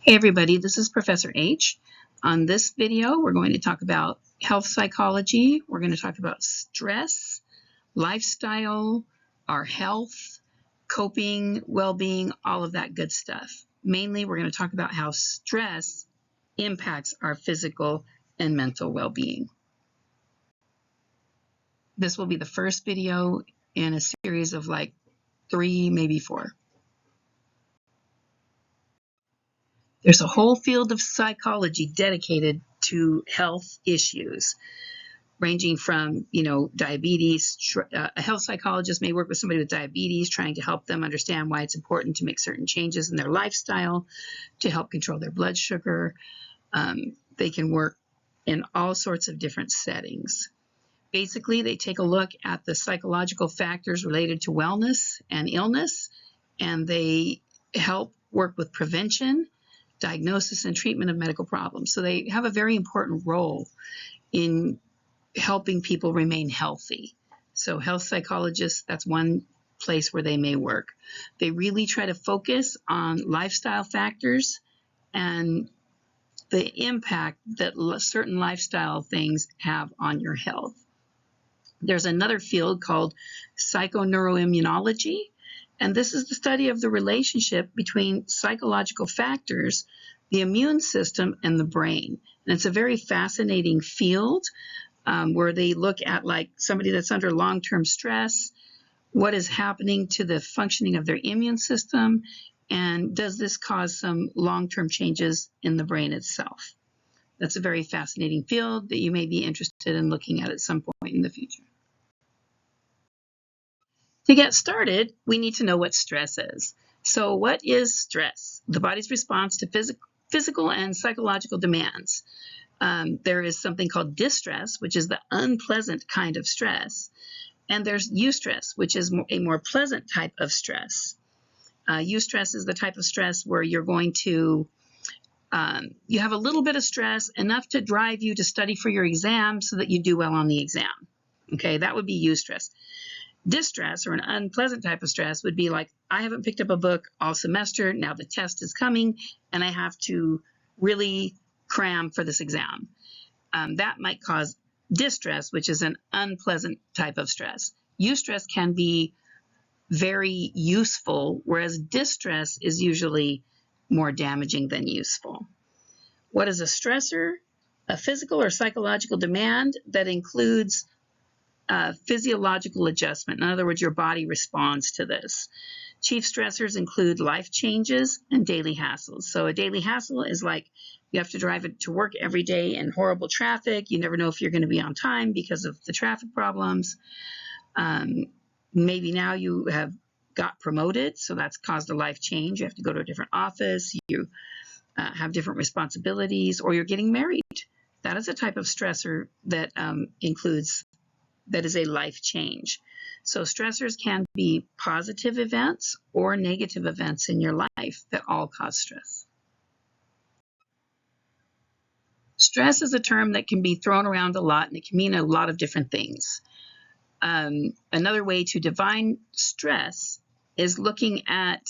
Hey everybody, this is Professor H. On this video, we're going to talk about health psychology. We're going to talk about stress, lifestyle, our health, coping, well-being, all of that good stuff. Mainly, we're going to talk about how stress impacts our physical and mental well-being. This will be the first video in a series of like 3, maybe 4. There's a whole field of psychology dedicated to health issues, ranging from, diabetes. A health psychologist may work with somebody with diabetes, trying to help them understand why it's important to make certain changes in their lifestyle to help control their blood sugar. They can work in all sorts of different settings. Basically, they take a look at the psychological factors related to wellness and illness, and they help work with prevention, diagnosis, and treatment of medical problems. So they have a very important role in helping people remain healthy. So health psychologists, that's one place where they may work. They really try to focus on lifestyle factors and the impact that certain lifestyle things have on your health. There's another field called psychoneuroimmunology, and this is the study of the relationship between psychological factors, the immune system, and the brain. And it's a very fascinating field where they look at like somebody that's under long-term stress, what is happening to the functioning of their immune system, and does this cause some long-term changes in the brain itself? That's a very fascinating field that you may be interested in looking at some point in the future. To get started, we need to know what stress is. So what is stress? The body's response to physical and psychological demands. There is something called distress, which is the unpleasant kind of stress. And there's eustress, which is a more pleasant type of stress. Eustress is the type of stress where you're going to, you have a little bit of stress, enough to drive you to study for your exam so that you do well on the exam. Okay, that would be eustress. Distress, or an unpleasant type of stress, would be like, I haven't picked up a book all semester, now the test is coming, and I have to really cram for this exam. That might cause distress, which is an unpleasant type of stress. Eustress can be very useful, whereas distress is usually more damaging than useful. What is a stressor? A physical or psychological demand that includes physiological adjustment. In other words, your body responds to this. Chief stressors include life changes and daily hassles. So a daily hassle is like you have to drive it to work every day in horrible traffic. You never know if you're going to be on time because of the traffic problems. Maybe now you have got promoted, so that's caused a life change. You have to go to a different office. You have different responsibilities, or you're getting married. That is a type of stressor that that is a life change. So stressors can be positive events or negative events in your life that all cause stress. Stress is a term that can be thrown around a lot, and it can mean a lot of different things. Another way to define stress is looking at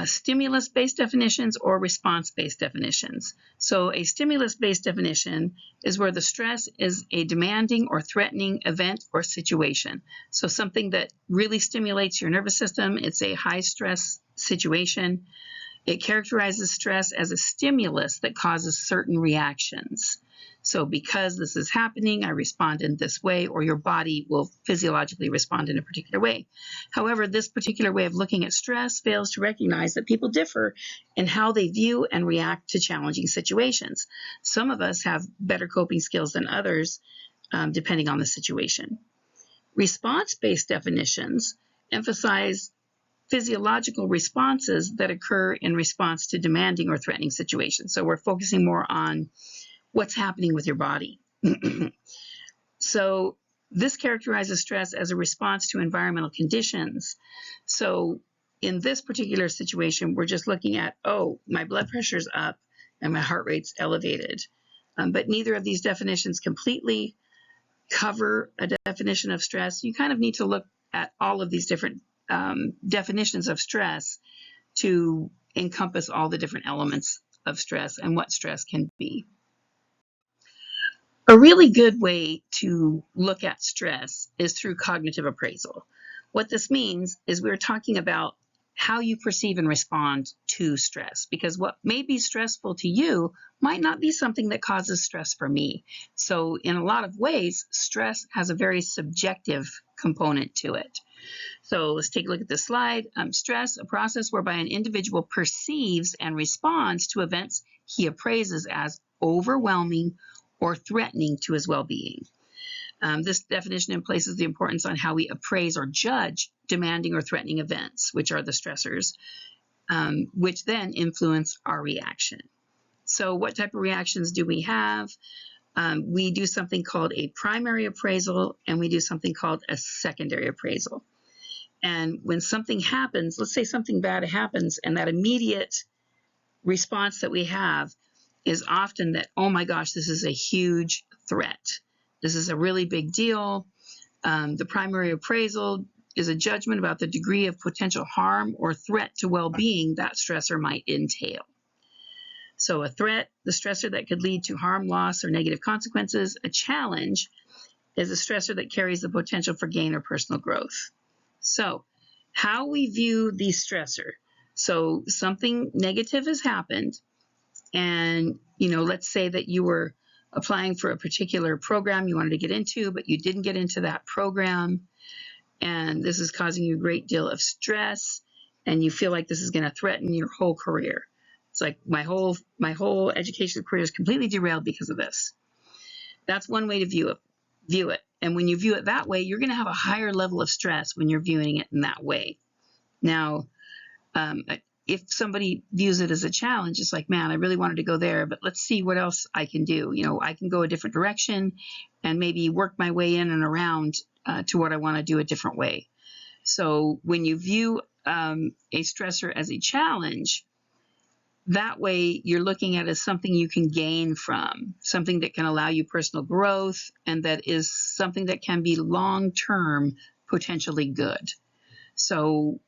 stimulus-based definitions or response-based definitions. So a stimulus-based definition is where the stress is a demanding or threatening event or situation. So something that really stimulates your nervous system, it's a high-stress situation. It characterizes stress as a stimulus that causes certain reactions. So because this is happening, I respond in this way, or your body will physiologically respond in a particular way. However, this particular way of looking at stress fails to recognize that people differ in how they view and react to challenging situations. Some of us have better coping skills than others, depending on the situation. Response-based definitions emphasize physiological responses that occur in response to demanding or threatening situations. So we're focusing more on what's happening with your body. So this characterizes stress as a response to environmental conditions. So in this particular situation, we're just looking at, oh, my blood pressure's up and my heart rate's elevated. But neither of these definitions completely cover a definition of stress. You kind of need to look at all of these different definitions of stress to encompass all the different elements of stress and what stress can be. A really good way to look at stress is through cognitive appraisal. What this means is we're talking about how you perceive and respond to stress, because what may be stressful to you might not be something that causes stress for me. So in a lot of ways, stress has a very subjective component to it. So let's take a look at this slide. Stress, a process whereby an individual perceives and responds to events he appraises as overwhelming or threatening to his well-being. This definition places the importance on how we appraise or judge demanding or threatening events, which are the stressors, which then influence our reaction. So what type of reactions do we have? We do something called a primary appraisal, and we do something called a secondary appraisal. And when something happens, let's say something bad happens, and that immediate response that we have is often that, oh my gosh, this is a huge threat. This is a really big deal. The primary appraisal is a judgment about the degree of potential harm or threat to well-being that stressor might entail. So a threat, the stressor that could lead to harm, loss, or negative consequences. A challenge is a stressor that carries the potential for gain or personal growth. So how we view the stressor. So something negative has happened, and let's say that you were applying for a particular program you wanted to get into, but you didn't get into that program, and this is causing you a great deal of stress, and you feel like this is going to threaten your whole career. It's like my whole educational career is completely derailed because of this. That's one way to view it. And when you view it that way, you're going to have a higher level of stress when you're viewing it in that way. Now, if somebody views it as a challenge, it's like, man, I really wanted to go there, but let's see what else I can do. I can go a different direction and maybe work my way in and around to what I want to do a different way. So when you view a stressor as a challenge, that way you're looking at it as something you can gain from, something that can allow you personal growth, and that is something that can be long-term potentially good. So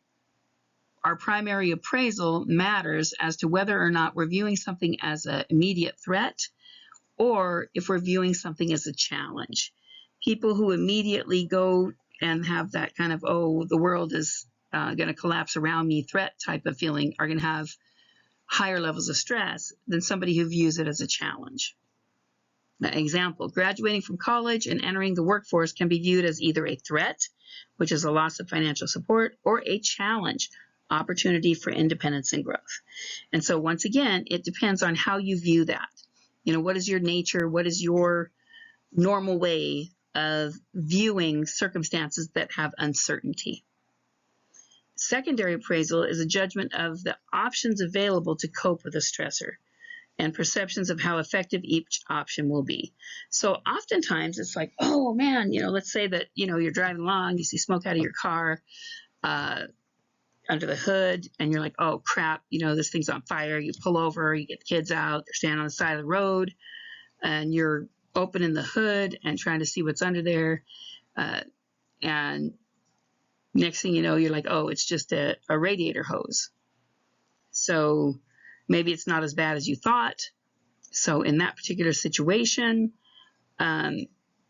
our primary appraisal matters as to whether or not we're viewing something as an immediate threat or if we're viewing something as a challenge. People who immediately go and have that kind of, oh, the world is going to collapse around me threat type of feeling are going to have higher levels of stress than somebody who views it as a challenge. Example, graduating from college and entering the workforce can be viewed as either a threat, which is a loss of financial support, or a challenge, opportunity for independence and growth. And so once again, it depends on how you view that. What is your nature? What is your normal way of viewing circumstances that have uncertainty? Secondary appraisal is a judgment of the options available to cope with a stressor and perceptions of how effective each option will be. So oftentimes it's like, oh man, let's say that, you're driving along, you see smoke out of your car, under the hood, and you're like, oh crap, this thing's on fire. You pull over, you get the kids out, they're standing on the side of the road, and you're opening the hood and trying to see what's under there. And next thing you know, you're like, oh, it's just a radiator hose. So maybe it's not as bad as you thought. So in that particular situation,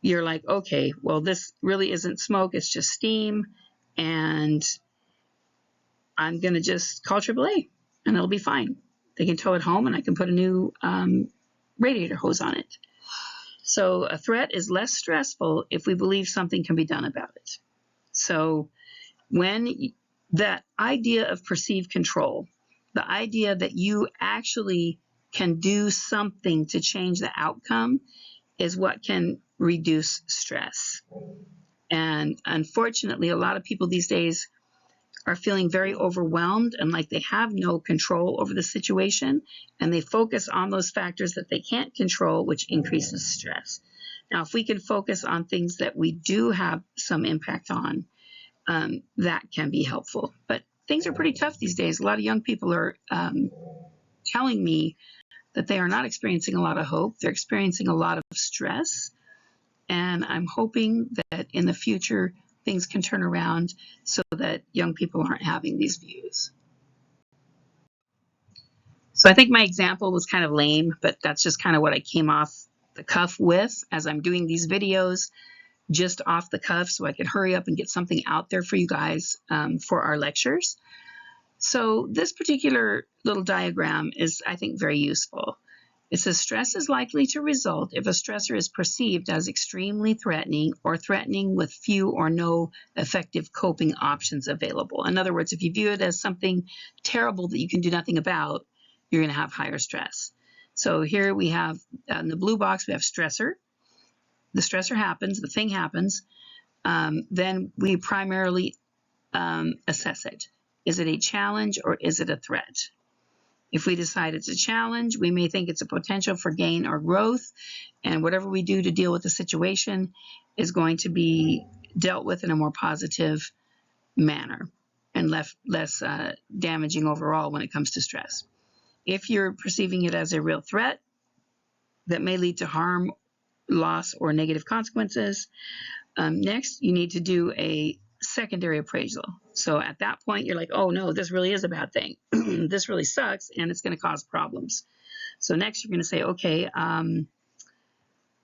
you're like, okay, well, this really isn't smoke, it's just steam, and I'm going to just call AAA and it'll be fine. They can tow it home and I can put a new radiator hose on it. So a threat is less stressful if we believe something can be done about it. So when that idea of perceived control, the idea that you actually can do something to change the outcome, is what can reduce stress. And unfortunately, a lot of people these days are feeling very overwhelmed and like they have no control over the situation, and they focus on those factors that they can't control, which increases stress. Now, if we can focus on things that we do have some impact on, that can be helpful. But things are pretty tough these days. A lot of young people are telling me that they are not experiencing a lot of hope. They're experiencing a lot of stress. And I'm hoping that in the future, things can turn around so that young people aren't having these views. So I think my example was kind of lame, but that's just kind of what I came off the cuff with as I'm doing these videos, just off the cuff, so I could hurry up and get something out there for you guys for our lectures. So this particular little diagram is, I think, very useful. It says stress is likely to result if a stressor is perceived as extremely threatening or threatening with few or no effective coping options available. In other words, if you view it as something terrible that you can do nothing about, you're going to have higher stress. So here we have, in the blue box, we have stressor. The stressor happens, the thing happens. Then we primarily assess it. Is it a challenge or is it a threat? If we decide it's a challenge, we may think it's a potential for gain or growth, and whatever we do to deal with the situation is going to be dealt with in a more positive manner and less damaging overall when it comes to stress. If you're perceiving it as a real threat that may lead to harm, loss, or negative consequences, next you need to do a secondary appraisal. So at that point, you're like, oh no, this really is a bad thing. This really sucks, and it's going to cause problems. So next, you're going to say, okay,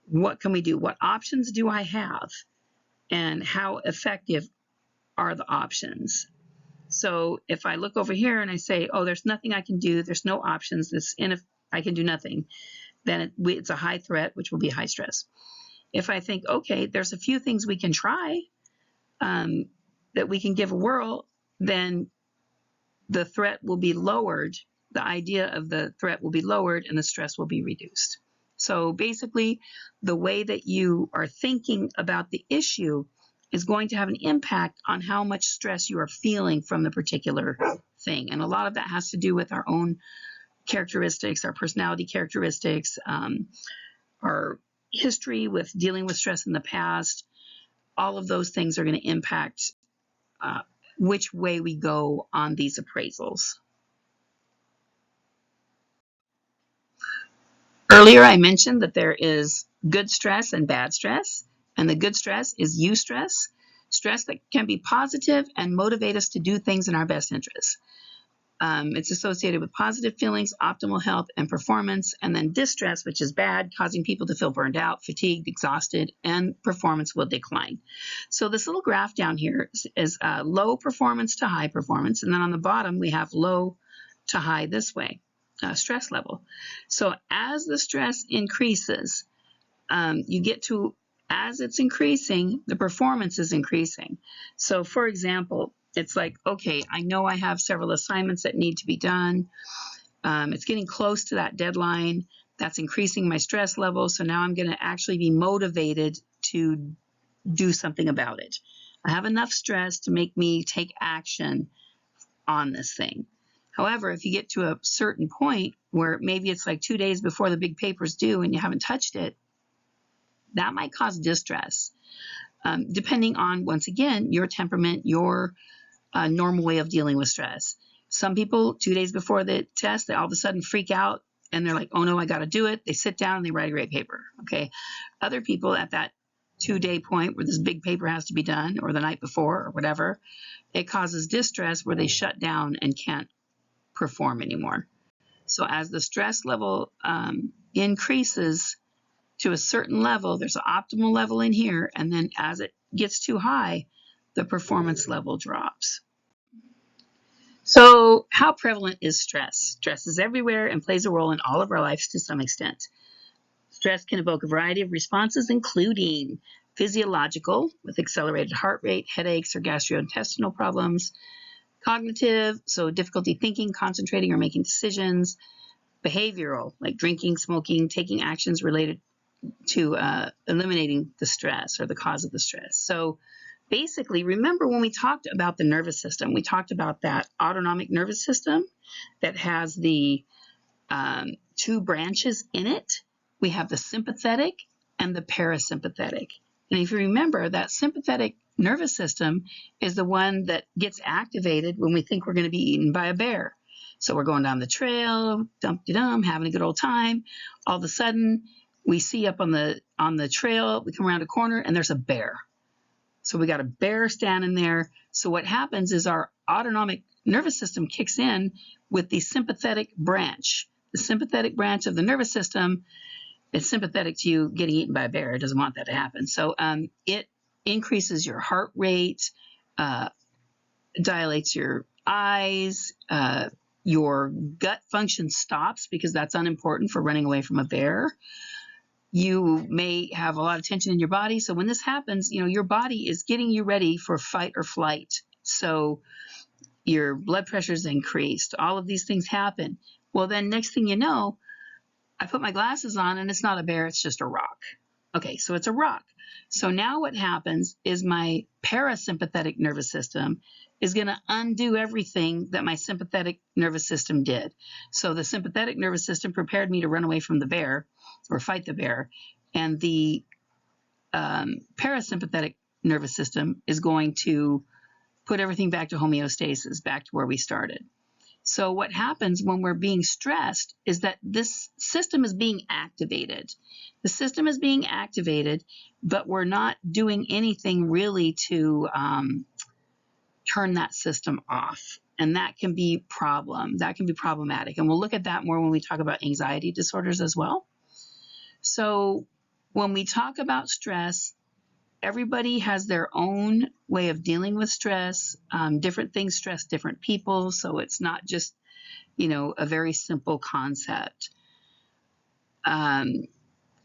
what can we do? What options do I have? And how effective are the options? So if I look over here and I say, oh, there's nothing I can do, there's no options, I can do nothing, then it's a high threat, which will be high stress. If I think, okay, there's a few things we can try, that we can give a whirl, then the threat will be lowered. The idea of the threat will be lowered and the stress will be reduced. So basically, the way that you are thinking about the issue is going to have an impact on how much stress you are feeling from the particular thing. And a lot of that has to do with our own characteristics, our personality characteristics, our history with dealing with stress in the past. All of those things are going to impact which way we go on these appraisals. Earlier, I mentioned that there is good stress and bad stress, and the good stress is eustress, stress that can be positive and motivate us to do things in our best interest. It's associated with positive feelings, optimal health, and performance, and then distress, which is bad, causing people to feel burned out, fatigued, exhausted, and performance will decline. So this little graph down here is low performance to high performance, and then on the bottom we have low to high this way, stress level. So as the stress increases, you get to, as it's increasing, the performance is increasing. So for example, it's like, okay, I know I have several assignments that need to be done. It's getting close to that deadline. That's increasing my stress level. So now I'm going to actually be motivated to do something about it. I have enough stress to make me take action on this thing. However, if you get to a certain point where maybe it's like 2 days before the big paper's due and you haven't touched it, that might cause distress, depending on, once again, your temperament, your normal way of dealing with stress. Some people, 2 days before the test, they all of a sudden freak out and they're like, oh no, I got to do it. They sit down and they write a great paper. Okay. Other people at that 2-day point where this big paper has to be done, or the night before or whatever, it causes distress where they shut down and can't perform anymore. So as the stress level increases to a certain level, there's an optimal level in here, and then as it gets too high, the performance level drops. So how prevalent is stress? Stress is everywhere and plays a role in all of our lives to some extent. Stress can evoke a variety of responses, including physiological, with accelerated heart rate, headaches, or gastrointestinal problems; cognitive, so difficulty thinking, concentrating, or making decisions; behavioral, like drinking, smoking, taking actions related to eliminating the stress or the cause of the stress. So basically, remember when we talked about the nervous system, we talked about that autonomic nervous system that has the 2 branches in it. We have the sympathetic and the parasympathetic. And if you remember, that sympathetic nervous system is the one that gets activated when we think we're going to be eaten by a bear. So we're going down the trail, dum-de-dum, having a good old time. All of a sudden, we see up on the trail, we come around a corner, and there's a bear. So we got a bear standing there. So what happens is our autonomic nervous system kicks in with the sympathetic branch. The sympathetic branch of the nervous system is sympathetic to you getting eaten by a bear. It doesn't want that to happen. So it increases your heart rate, dilates your eyes, your gut function stops because that's unimportant for running away from a bear. You may have a lot of tension in your body. So when this happens, your body is getting you ready for fight or flight. So your blood pressure is increased. All of these things happen. Well, then next thing you know, I put my glasses on and it's not a bear, it's just a rock. Okay, so it's a rock. So now what happens is my parasympathetic nervous system is going to undo everything that my sympathetic nervous system did. So the sympathetic nervous system prepared me to run away from the bear or fight the bear, and the parasympathetic nervous system is going to put everything back to homeostasis, back to where we started. So what happens when we're being stressed is that this system is being activated. The system is being activated, but we're not doing anything really to turn that system off. And that can be problematic. And we'll look at that more when we talk about anxiety disorders as well. So when we talk about stress, everybody has their own way of dealing with stress. Different things stress different people, so it's not just, a very simple concept.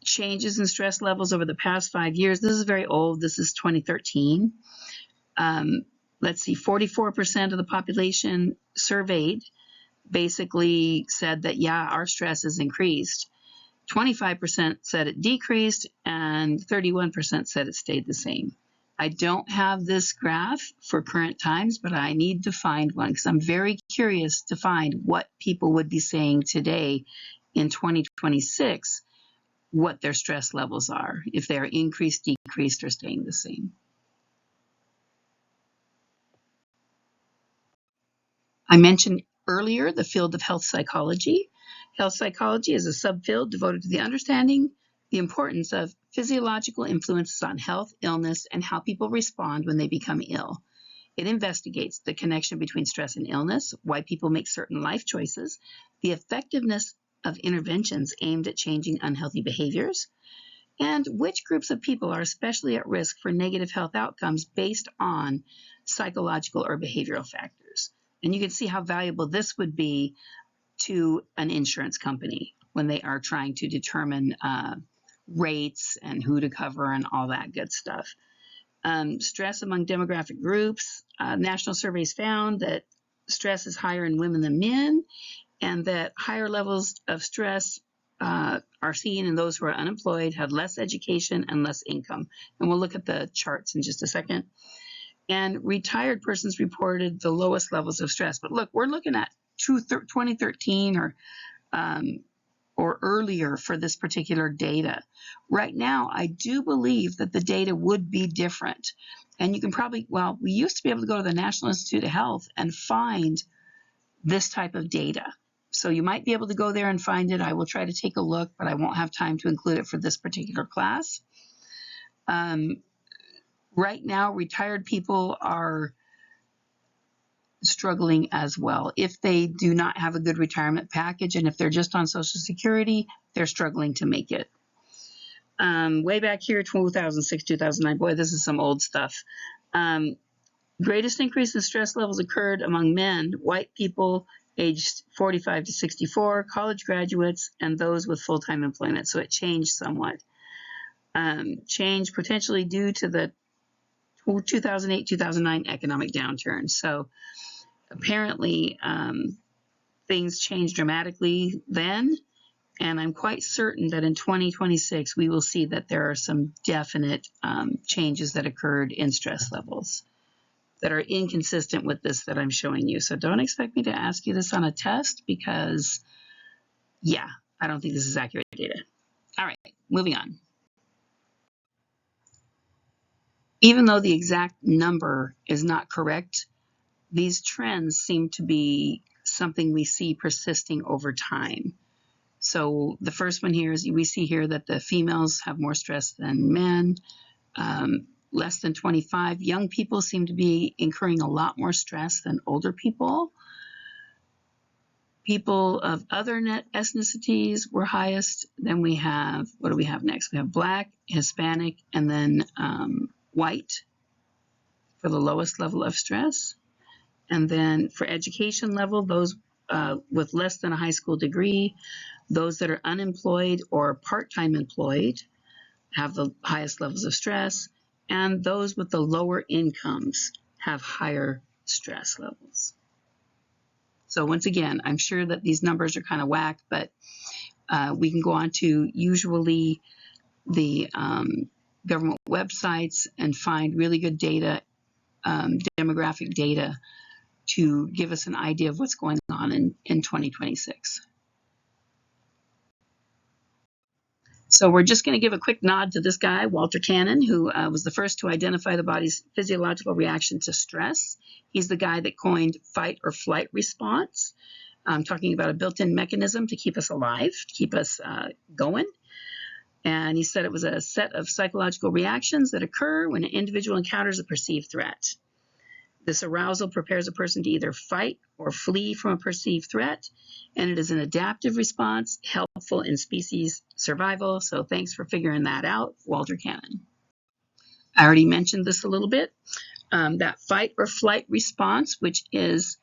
Changes in stress levels over the past 5 years. This is very old. This is 2013. Let's see, 44% of the population surveyed basically said that, yeah, our stress has increased. 25% said it decreased, and 31% said it stayed the same. I don't have this graph for current times, but I need to find one because I'm very curious to find what people would be saying today in 2026, what their stress levels are, if they're increased, decreased, or staying the same. I mentioned earlier the field of health psychology. Health psychology is a subfield devoted to the understanding the importance of physiological influences on health, illness, and how people respond when they become ill. It investigates the connection between stress and illness, why people make certain life choices, the effectiveness of interventions aimed at changing unhealthy behaviors, and which groups of people are especially at risk for negative health outcomes based on psychological or behavioral factors. And you can see how valuable this would be to an insurance company when they are trying to determine rates and who to cover and all that good stuff. Stress among demographic groups. National surveys found that stress is higher in women than men, and that higher levels of stress are seen in those who are unemployed, have less education, and less income. And we'll look at the charts in just a second. And retired persons reported the lowest levels of stress. But look, we're looking at 2013 or earlier for this particular data. Right now, I do believe that the data would be different. And you can probably, we used to be able to go to the National Institute of Health and find this type of data. So you might be able to go there and find it. I will try to take a look, but I won't have time to include it for this particular class. Right now, retired people are struggling as well. If they do not have a good retirement package, and if they're just on Social Security, they're struggling to make it. Way back here, 2006, 2009, boy, this is some old stuff. Greatest increase in stress levels occurred among men, white people aged 45 to 64, college graduates, and those with full-time employment. So it changed somewhat. Changed potentially due to the 2008-2009 economic downturn. So apparently things changed dramatically then, and I'm quite certain that in 2026 we will see that there are some definite changes that occurred in stress levels that are inconsistent with this that I'm showing you. So don't expect me to ask you this on a test because, yeah, I don't think this is accurate data. All right, moving on. Even though the exact number is not correct, these trends seem to be something we see persisting over time. So the first one here is we see here that the females have more stress than men. less than 25. Young people seem to be incurring a lot more stress than older people. People of other ethnicities were highest. Then we have, what do we have next? We have Black, Hispanic, and then white for the lowest level of stress. And then for education level, those with less than a high school degree, those that are unemployed or part-time employed have the highest levels of stress, and those with the lower incomes have higher stress levels. So once again, I'm sure that these numbers are kind of whack, but we can go on to usually the government websites and find really good data, demographic data, to give us an idea of what's going on in 2026. So we're just going to give a quick nod to this guy, Walter Cannon, who was the first to identify the body's physiological reaction to stress. He's the guy that coined fight or flight response, talking about a built-in mechanism to keep us alive, to keep us going. And he said it was a set of psychological reactions that occur when an individual encounters a perceived threat. This arousal prepares a person to either fight or flee from a perceived threat, and it is an adaptive response helpful in species survival. So thanks for figuring that out, Walter Cannon. I already mentioned this a little bit. That fight or flight response, which is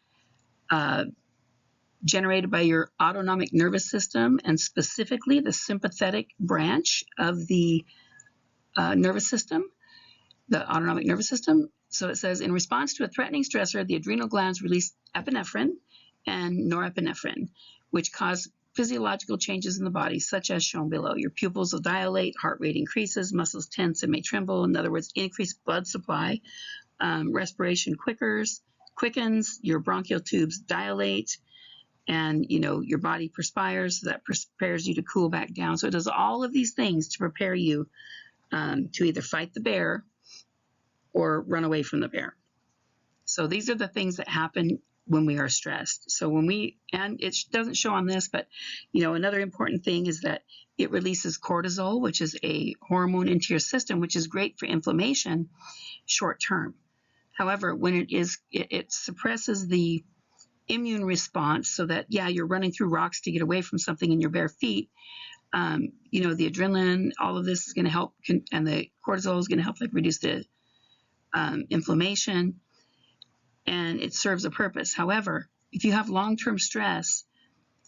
generated by your autonomic nervous system, and specifically the sympathetic branch of the nervous system, the autonomic nervous system. So it says, in response to a threatening stressor, the adrenal glands release epinephrine and norepinephrine, which cause physiological changes in the body, such as shown below. Your pupils will dilate, heart rate increases, muscles tense and may tremble. In other words, increased blood supply, respiration quickens, your bronchial tubes dilate, and your body perspires. So that prepares you to cool back down. So it does all of these things to prepare you to either fight the bear or run away from the bear. So these are the things that happen when we are stressed. So and it doesn't show on this, but another important thing is that it releases cortisol, which is a hormone into your system, which is great for inflammation short term. However, when it suppresses the immune response, so that you're running through rocks to get away from something in your bare feet. The adrenaline, all of this is going to help, and the cortisol is going to help reduce the inflammation, and it serves a purpose. However, if you have long-term stress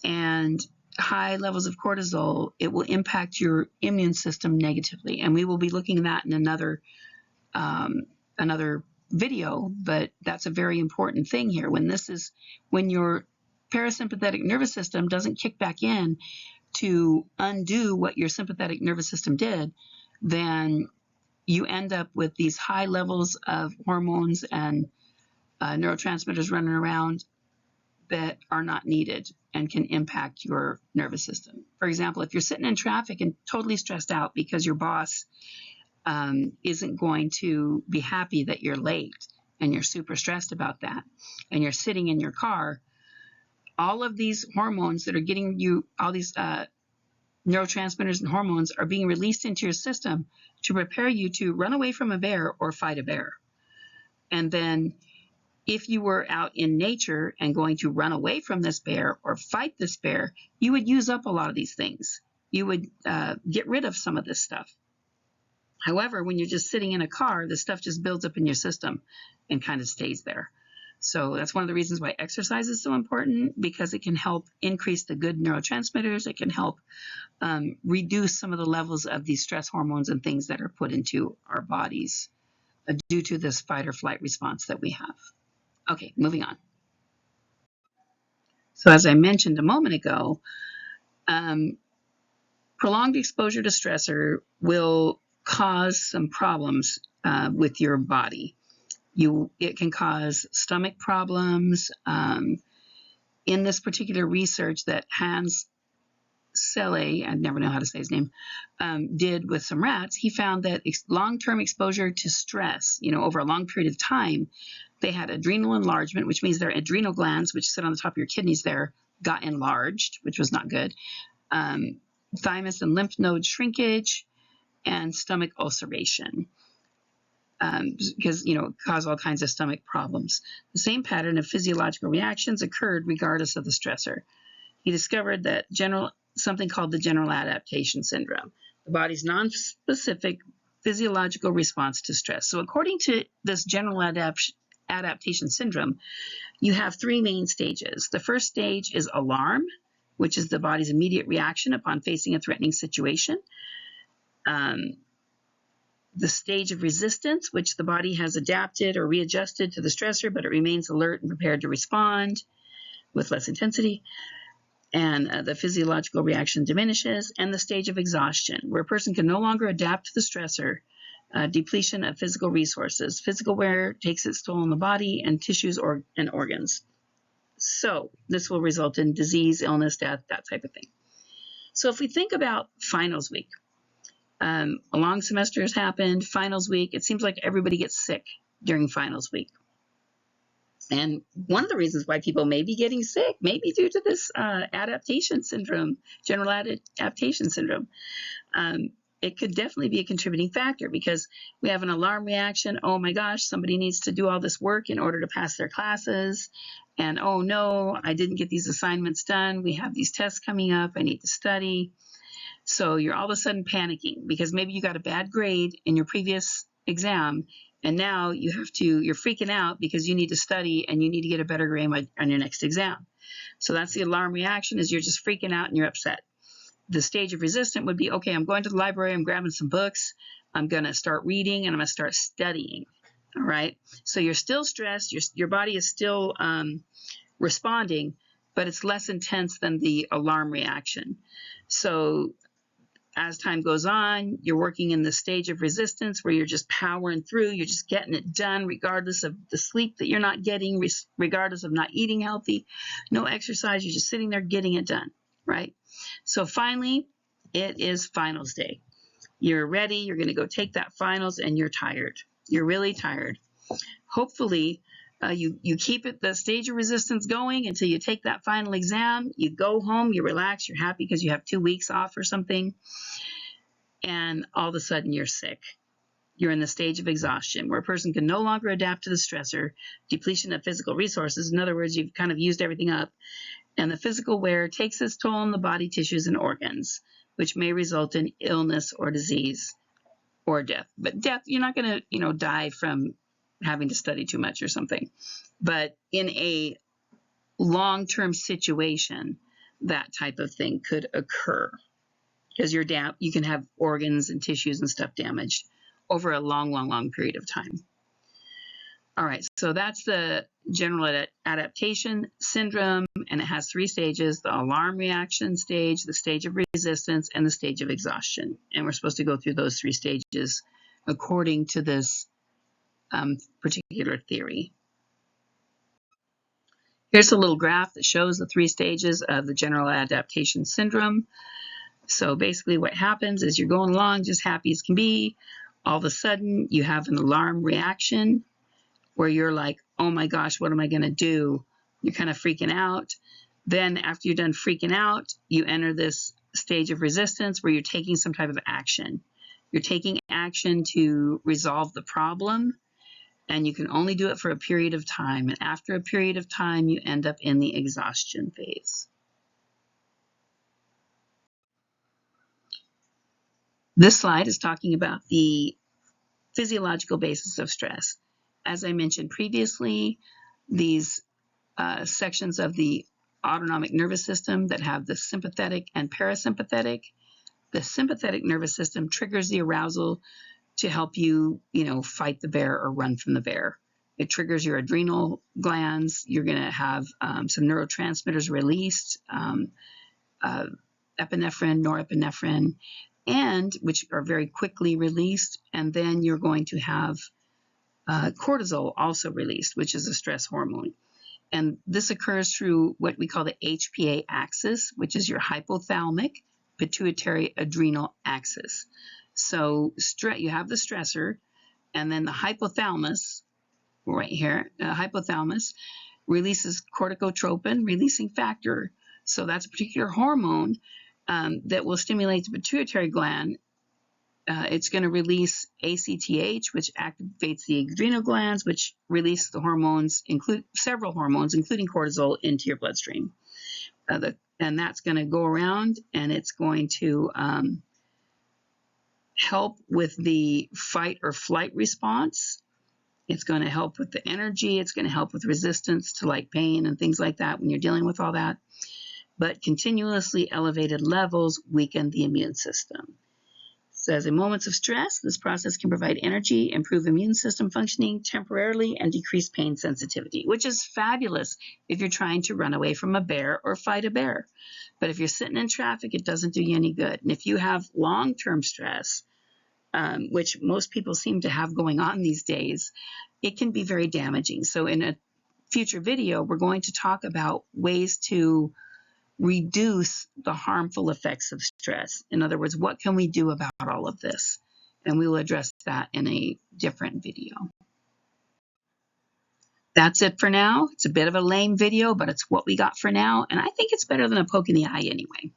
and high levels of cortisol, it will impact your immune system negatively, and we will be looking at that in another video, but that's a very important thing here. When your parasympathetic nervous system doesn't kick back in to undo what your sympathetic nervous system did, then you end up with these high levels of hormones and neurotransmitters running around that are not needed and can impact your nervous system. For example, if you're sitting in traffic and totally stressed out because your boss isn't going to be happy that you're late, and you're super stressed about that, and you're sitting in your car, all of these hormones that are getting you, all these neurotransmitters and hormones are being released into your system to prepare you to run away from a bear or fight a bear. And then if you were out in nature and going to run away from this bear or fight this bear, you would use up a lot of these things. You would get rid of some of this stuff. However, when you're just sitting in a car, the stuff just builds up in your system and kind of stays there. So that's one of the reasons why exercise is so important, because it can help increase the good neurotransmitters. It can help reduce some of the levels of these stress hormones and things that are put into our bodies due to this fight or flight response that we have. Okay, moving on. So as I mentioned a moment ago, prolonged exposure to stressor will cause some problems with your body. It can cause stomach problems. In this particular research that Hans Selle, I never know how to say his name, did with some rats, he found that long-term exposure to stress, over a long period of time, they had adrenal enlargement, which means their adrenal glands, which sit on the top of your kidneys there, got enlarged, which was not good. Thymus and lymph node shrinkage, and stomach ulceration. because, cause all kinds of stomach problems. The same pattern of physiological reactions occurred regardless of the stressor. He discovered that something called the general adaptation syndrome, the body's non-specific physiological response to stress. So according to this general adaptation syndrome, you have three main stages. The first stage is alarm, which is the body's immediate reaction upon facing a threatening situation. The stage of resistance, which the body has adapted or readjusted to the stressor, but it remains alert and prepared to respond with less intensity. And the physiological reaction diminishes. And the stage of exhaustion, where a person can no longer adapt to the stressor, depletion of physical resources. Physical wear takes its toll on the body and tissues and organs. So this will result in disease, illness, death, that type of thing. So if we think about finals week, a long semester has happened, finals week, it seems like everybody gets sick during finals week. And one of the reasons why people may be getting sick may be due to this adaptation syndrome, general adaptation syndrome. It could definitely be a contributing factor because we have an alarm reaction. Oh my gosh, somebody needs to do all this work in order to pass their classes. And oh no, I didn't get these assignments done. We have these tests coming up. I need to study. So you're all of a sudden panicking because maybe you got a bad grade in your previous exam, and now you're freaking out because you need to study and you need to get a better grade on your next exam. So that's the alarm reaction, is you're just freaking out and you're upset. The stage of resistance would be, okay, I'm going to the library, I'm grabbing some books, I'm going to start reading, and I'm going to start studying. All right. So you're still stressed, your body is still responding, but it's less intense than the alarm reaction. So as time goes on, you're working in the stage of resistance where you're just powering through, you're just getting it done regardless of the sleep that you're not getting, regardless of not eating healthy, no exercise, you're just sitting there getting it done, right? So finally, it is finals day. You're ready, you're going to go take that finals, and you're tired. You're really tired. Hopefully, you keep the stage of resistance going until you take that final exam. You go home, you relax, you're happy because you have 2 weeks off or something, and all of a sudden you're sick. You're in the stage of exhaustion, where a person can no longer adapt to the stressor, depletion of physical resources. In other words, you've kind of used everything up, and the physical wear takes its toll on the body tissues and organs, which may result in illness or disease or death. But death, you're not going to, die from having to study too much or something. But in a long-term situation, that type of thing could occur because you can have organs and tissues and stuff damaged over a long period of time. All right, so that's the general adaptation syndrome, and it has 3 stages: the alarm reaction stage, the stage of resistance, and the stage of exhaustion. And we're supposed to go through those 3 stages according to this particular theory. Here's a little graph that shows the 3 stages of the general adaptation syndrome. So basically what happens is you're going along just happy as can be. All of a sudden you have an alarm reaction where you're like, oh my gosh, what am I going to do? You're kind of freaking out. Then after you're done freaking out, you enter this stage of resistance where you're taking some type of action. You're taking action to resolve the problem, and you can only do it for a period of time. And after a period of time, you end up in the exhaustion phase. This slide is talking about the physiological basis of stress. As I mentioned previously, these sections of the autonomic nervous system that have the sympathetic and parasympathetic. The sympathetic nervous system triggers the arousal to help you, fight the bear or run from the bear. It triggers your adrenal glands. You're going to have some neurotransmitters released, epinephrine, norepinephrine, and which are very quickly released. And then you're going to have cortisol also released, which is a stress hormone. And this occurs through what we call the HPA axis, which is your hypothalamic pituitary adrenal axis. So you have the stressor, and then the hypothalamus, right here, hypothalamus releases corticotropin releasing factor. So that's a particular hormone that will stimulate the pituitary gland it's going to release ACTH, which activates the adrenal glands, which release the hormones, several hormones, including cortisol, into your bloodstream. And that's going to go around, and it's going to help with the fight or flight response. It's going to help with the energy. It's going to help with resistance to like pain and things like that when you're dealing with all that. But continuously elevated levels weaken the immune system. Says in moments of stress, this process can provide energy, improve immune system functioning temporarily, and decrease pain sensitivity, which is fabulous if you're trying to run away from a bear or fight a bear. But if you're sitting in traffic, it doesn't do you any good. And if you have long-term stress, which most people seem to have going on these days, it can be very damaging. So in a future video, we're going to talk about ways to reduce the harmful effects of stress. In other words, what can we do about all of this? And we will address that in a different video. That's it for now. It's a bit of a lame video, but it's what we got for now. And I think it's better than a poke in the eye anyway.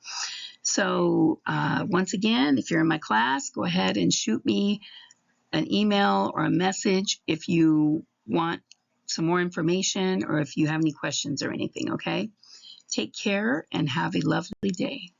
So once again, if you're in my class, go ahead and shoot me an email or a message if you want some more information or if you have any questions or anything, okay? Take care and have a lovely day.